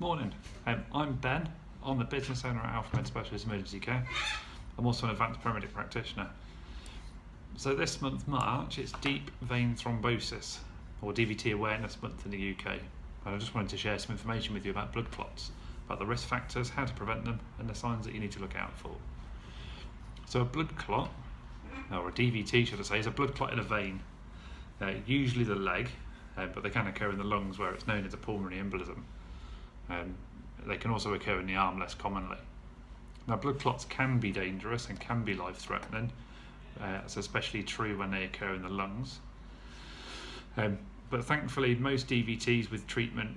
Morning, I'm Ben. I'm the business owner at Alpha Med Specialist Emergency Care. I'm also an advanced paramedic practitioner. So this month, March, it's Deep Vein Thrombosis, or DVT Awareness Month in the UK. And I just wanted to share some information with you about blood clots, about the risk factors, how to prevent them, and the signs that you need to look out for. So a blood clot, or a DVT should I say, is a blood clot in a vein, usually the leg, but they can occur in the lungs where it's known as a pulmonary embolism. They can also occur in the arm less commonly. Now, blood clots can be dangerous and can be life-threatening. It's especially true when they occur in the lungs. But thankfully, most DVTs with treatment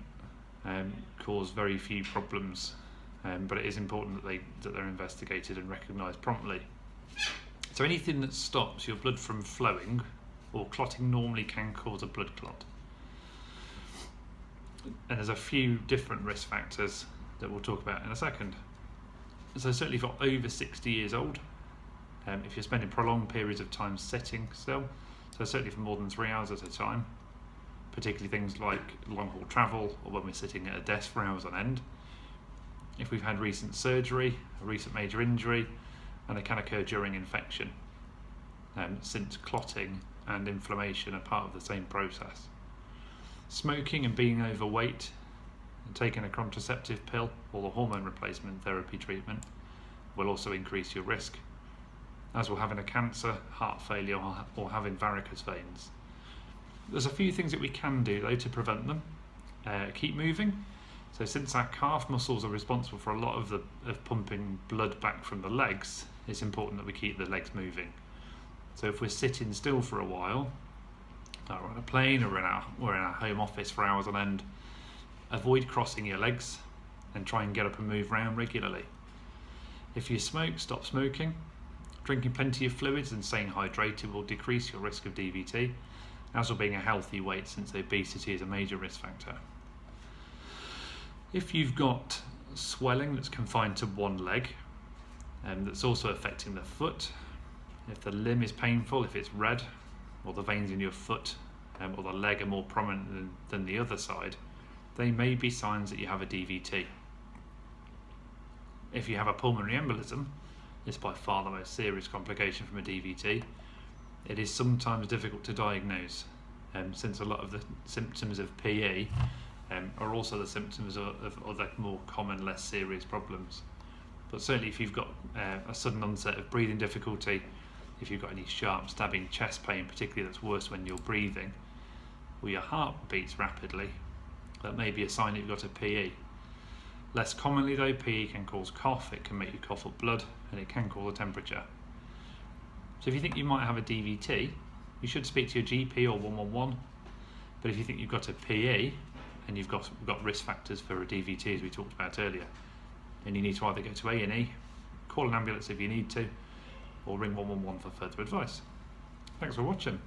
cause very few problems. But it is important that they're investigated and recognised promptly. So anything that stops your blood from flowing or clotting normally can cause a blood clot. And there's a few different risk factors that we'll talk about in a second. So certainly for over 60 years old, if you're spending prolonged periods of time sitting still, so certainly for more than 3 hours at a time, particularly things like long haul travel or when we're sitting at a desk for hours on end. If we've had recent surgery, a recent major injury, and it can occur during infection, since clotting and inflammation are part of the same process. Smoking and being overweight and taking a contraceptive pill or the hormone replacement therapy treatment will also increase your risk, as will having a cancer, heart failure, or having varicose veins. There's a few things that we can do though to prevent them. Keep moving. So since our calf muscles are responsible for a lot of pumping blood back from the legs, it's important that we keep the legs moving. So if we're sitting still for a while, or on a plane, or in our home office for hours on end, avoid crossing your legs and try and get up and move around regularly. If you smoke, stop smoking. Drinking plenty of fluids and staying hydrated will decrease your risk of DVT, as will being a healthy weight, since obesity is a major risk factor. If you've got swelling that's confined to one leg and that's also affecting the foot, if the limb is painful, if it's red, or the veins in your foot or the leg are more prominent than the other side, they may be signs that you have a DVT. If you have a pulmonary embolism, it's by far the most serious complication from a DVT. It is sometimes difficult to diagnose, since a lot of the symptoms of PE are also the symptoms of other more common, less serious problems. But certainly if you've got a sudden onset of breathing difficulty, if you've got any sharp stabbing chest pain, particularly that's worse when you're breathing, or your heart beats rapidly, that may be a sign that you've got a PE. Less commonly though, PE can cause cough, it can make you cough up blood, and it can cause a temperature. So if you think you might have a DVT, you should speak to your GP or 111. But if you think you've got a PE, and you've got risk factors for a DVT as we talked about earlier, then you need to either go to A&E, call an ambulance if you need to, or ring 111 for further advice. Thanks for watching.